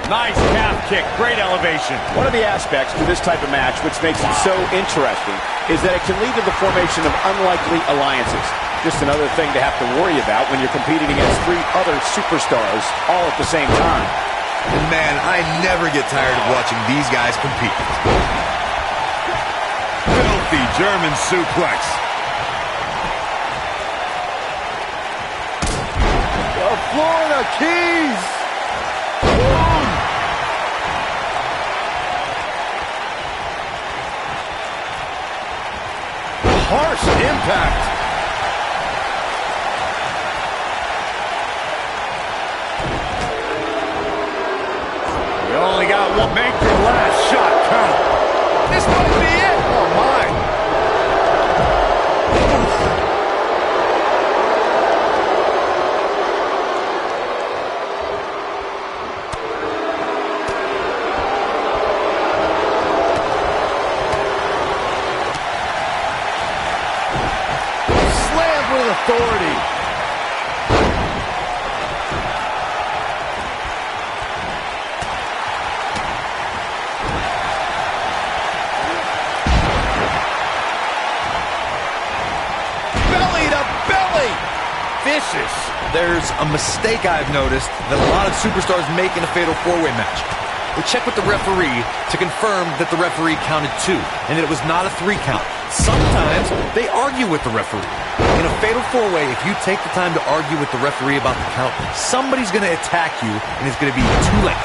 Nice calf kick, great elevation. One of the aspects to this type of match which makes it so interesting is that it can lead to the formation of unlikely alliances. Just another thing to have to worry about when you're competing against 3 other superstars all at the same time. And man, I never get tired of watching these guys compete. Filthy German suplex. The Florida Keys! Harsh impact. You only got one. Make your last shot count. This might be it. Oh, my. Authority. Belly to belly. vicious. There's a mistake I've noticed that a lot of superstars make in a fatal four-way match. They check with the referee to confirm that the referee counted 2 and that it was not a 3 count. Sometimes they argue with the referee. In a fatal four-way, if you take the time to argue with the referee about the count, somebody's going to attack you and it's going to be too late.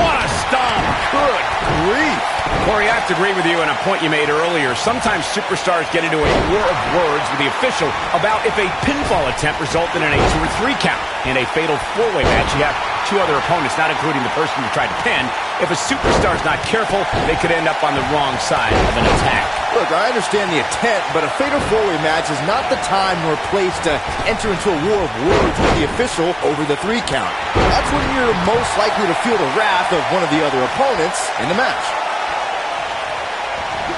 What a stomp. Good grief. Corey, I have to agree with you on a point you made earlier. Sometimes superstars get into a war of words with the official about if a pinfall attempt resulted in a 2 or 3 count. In a fatal four-way match, you have 2 other opponents, not including the person you tried to pin. If a superstar's not careful, they could end up on the wrong side of an attack. Look, I understand the intent, but a fatal four-way match is not the time nor place to enter into a war of words with the official over the 3 count. That's when you're most likely to feel the wrath of one of the other opponents in the match.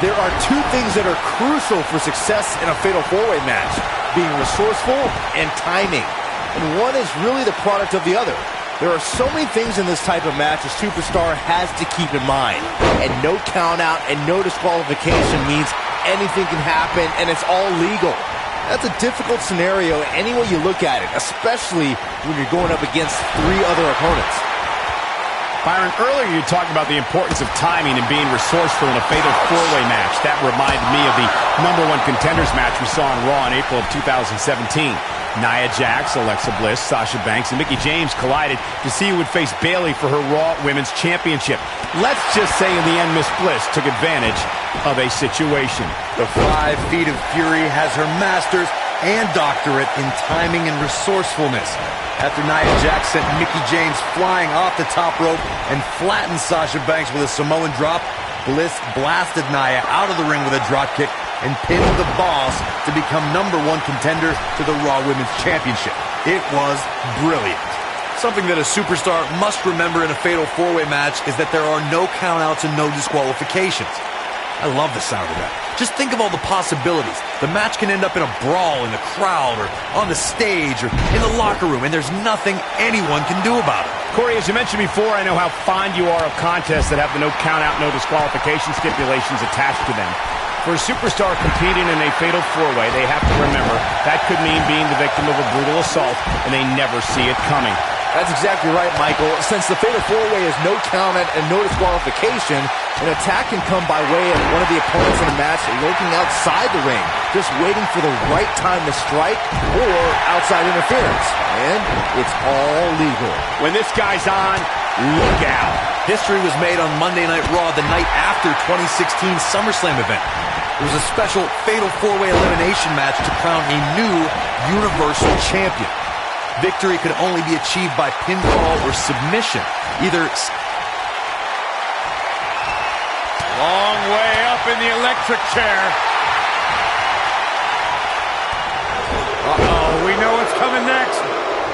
There are 2 things that are crucial for success in a fatal four-way match: being resourceful and timing. And one is really the product of the other. There are so many things in this type of match a superstar has to keep in mind. And no count out and no disqualification means anything can happen and it's all legal. That's a difficult scenario any way you look at it, especially when you're going up against 3 other opponents. Byron, earlier you talked about the importance of timing and being resourceful in a fatal four-way match. That reminded me of the #1 contenders match we saw on Raw in April of 2017. Nia Jax, Alexa Bliss, Sasha Banks, and Mickie James collided to see who would face Bayley for her Raw Women's Championship. Let's just say in the end, Miss Bliss took advantage of a situation. The 5 Feet of Fury has her master's and doctorate in timing and resourcefulness. After Nia Jax sent Mickie James flying off the top rope and flattened Sasha Banks with a Samoan drop, Bliss blasted Nia out of the ring with a dropkick and pinned the Boss to become #1 contender to the Raw Women's Championship. It was brilliant. Something that a superstar must remember in a fatal four-way match is that there are no countouts and no disqualifications. I love the sound of that. Just think of all the possibilities. The match can end up in a brawl in the crowd or on the stage or in the locker room, and there's nothing anyone can do about it. Corey, as you mentioned before, I know how fond you are of contests that have the no count-out, no disqualification stipulations attached to them. For a superstar competing in a fatal four-way, they have to remember that could mean being the victim of a brutal assault, and they never see it coming. That's exactly right, Michael. Since the fatal four-way is no count-out and no disqualification, an attack can come by way of one of the opponents in a match lurking outside the ring, just waiting for the right time to strike or outside interference. And it's all legal. When this guy's on, look out. History was made on Monday Night Raw the night after 2016 SummerSlam event. It was a special fatal four-way elimination match to crown a new Universal Champion. Victory could only be achieved by pinfall or submission. Either... Long way up in the electric chair. Uh-oh, we know what's coming next.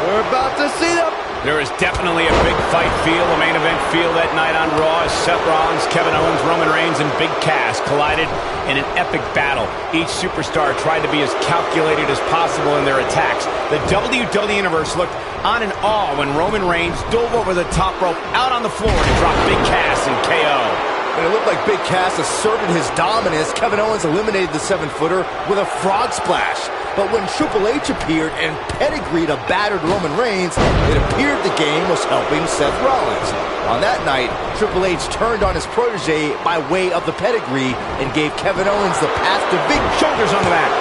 We're about to see them. There is definitely a big fight feel, a main event feel that night on Raw as Seth Rollins, Kevin Owens, Roman Reigns, and Big Cass collided in an epic battle. Each superstar tried to be as calculated as possible in their attacks. The WWE Universe looked on in awe when Roman Reigns dove over the top rope out on the floor and dropped Big Cass in KO. When it looked like Big Cass asserted his dominance, Kevin Owens eliminated the 7-footer with a frog splash. But when Triple H appeared and pedigreed a battered Roman Reigns, it appeared the game was helping Seth Rollins. On that night, Triple H turned on his protege by way of the pedigree and gave Kevin Owens the path to big Shoulders on the mat.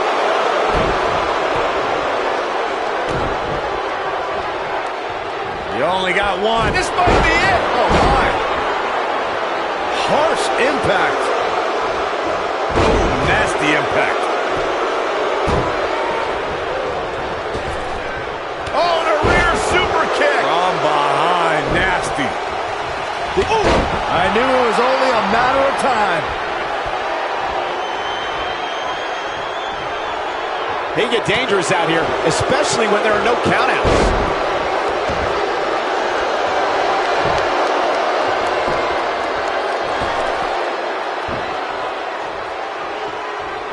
You only got one. This might be it. Oh, my. Harsh impact. Oh, nasty impact. Oh, and a rear super kick. From behind. Nasty. Ooh, I knew it was only a matter of time. They get dangerous out here, especially when there are no countouts.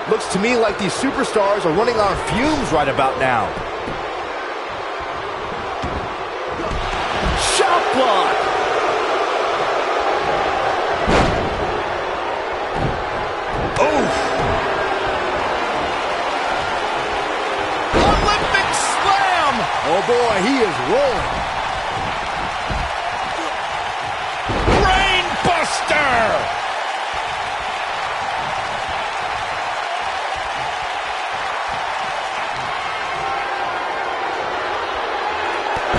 Looks to me like these superstars are running on fumes right about now. Shot block! boy, he is rolling. Brain buster!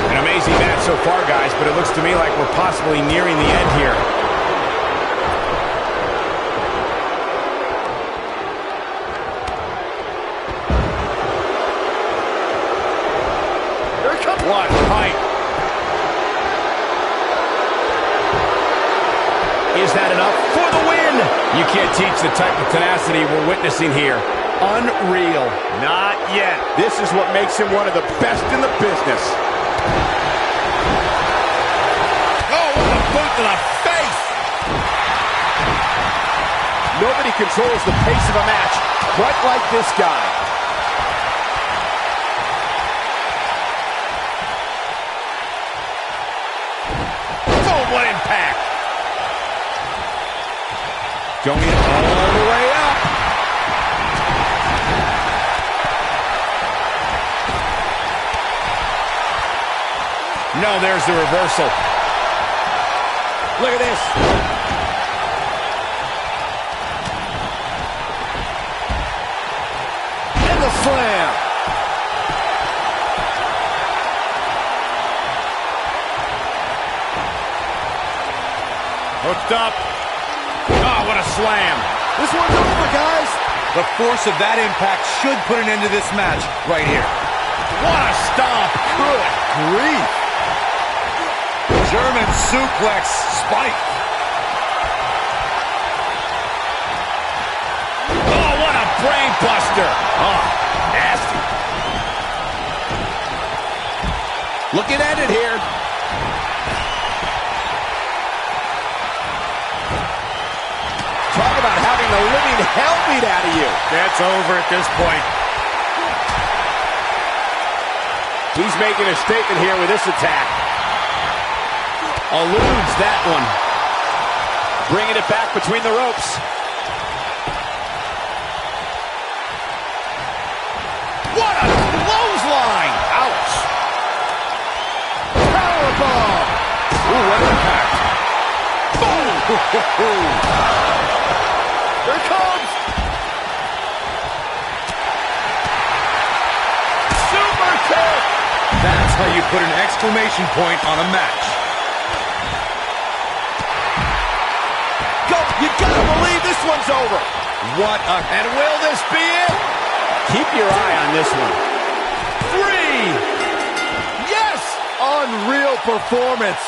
An amazing match so far, guys, but it looks to me like we're possibly nearing the end here. What height. Is that enough for the win? You can't teach the type of tenacity we're witnessing here. Unreal. Not yet. This is what makes him one of the best in the business. Oh, what a boot to the face! Nobody controls the pace of a match quite like this guy. What impact! Going all the way up. No, there's the reversal. Look at this. And the slam. Hooked up. Oh, what a slam. This one's over, guys. The force of that impact should put an end to this match right here. What a stomp. Good grief. German suplex spike. Oh, what a brain buster. Oh, nasty. Looking at it here. Talk about having the living hell beat out of you. That's over at this point. He's making a statement here with this attack. Eludes that one. Bringing it back between the ropes. What a clothesline. Ouch. Powerbomb. Ooh, what impact. Boom. Here it comes. Super kick. That's how you put an exclamation point on a match. Go! You gotta believe this one's over. What a... And will this be it? Keep your eye on this one. 3. Yes! Unreal performance.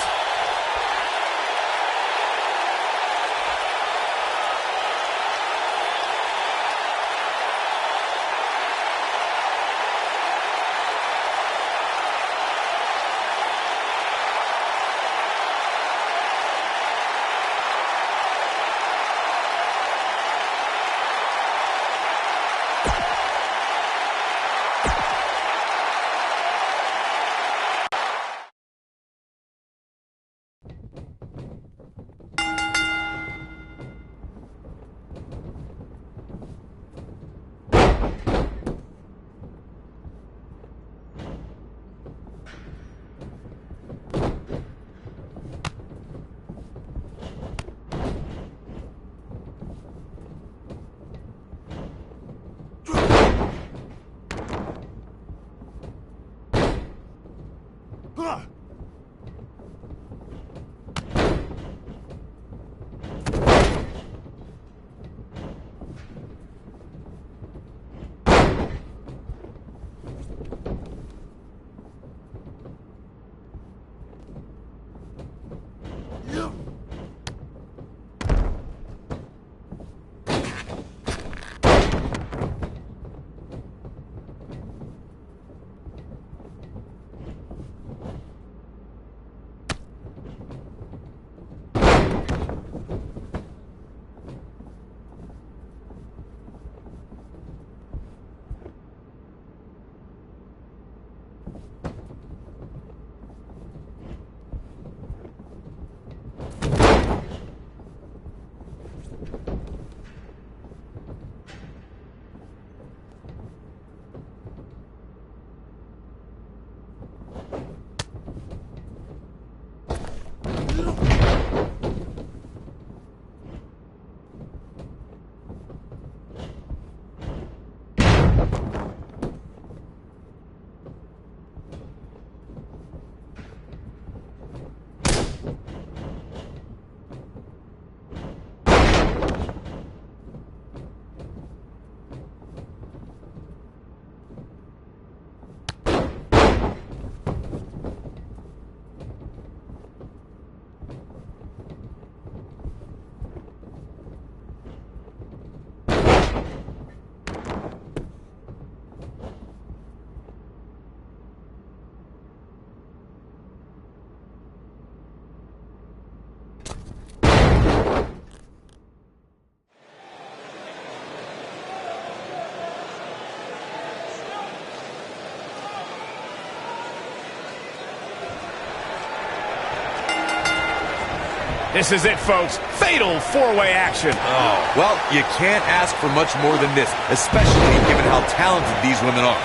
This is it, folks. Fatal four-way action. Oh, well, you can't ask for much more than this, especially given how talented these women are.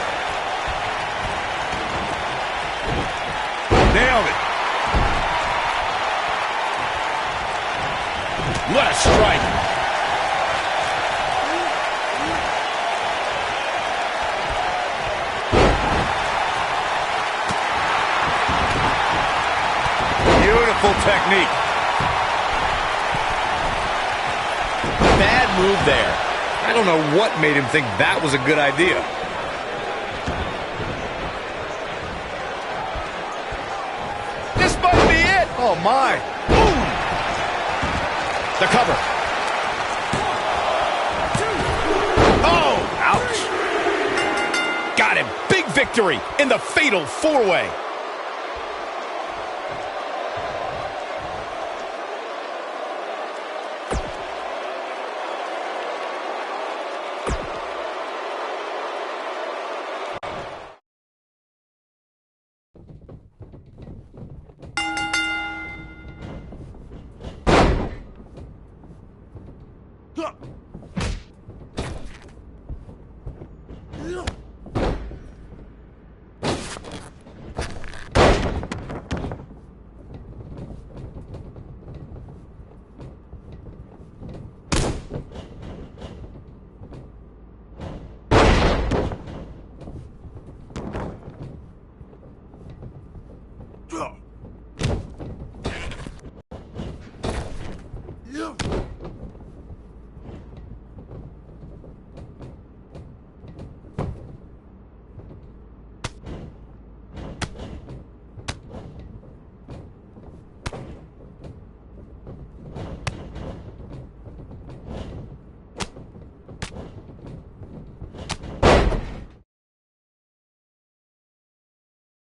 Nailed it. What a strike. Beautiful technique. Bad move there. I don't know what made him think that was a good idea. This might be it. Oh, my. Boom. The cover. Oh, ouch. Got him. Big victory in the fatal four-way.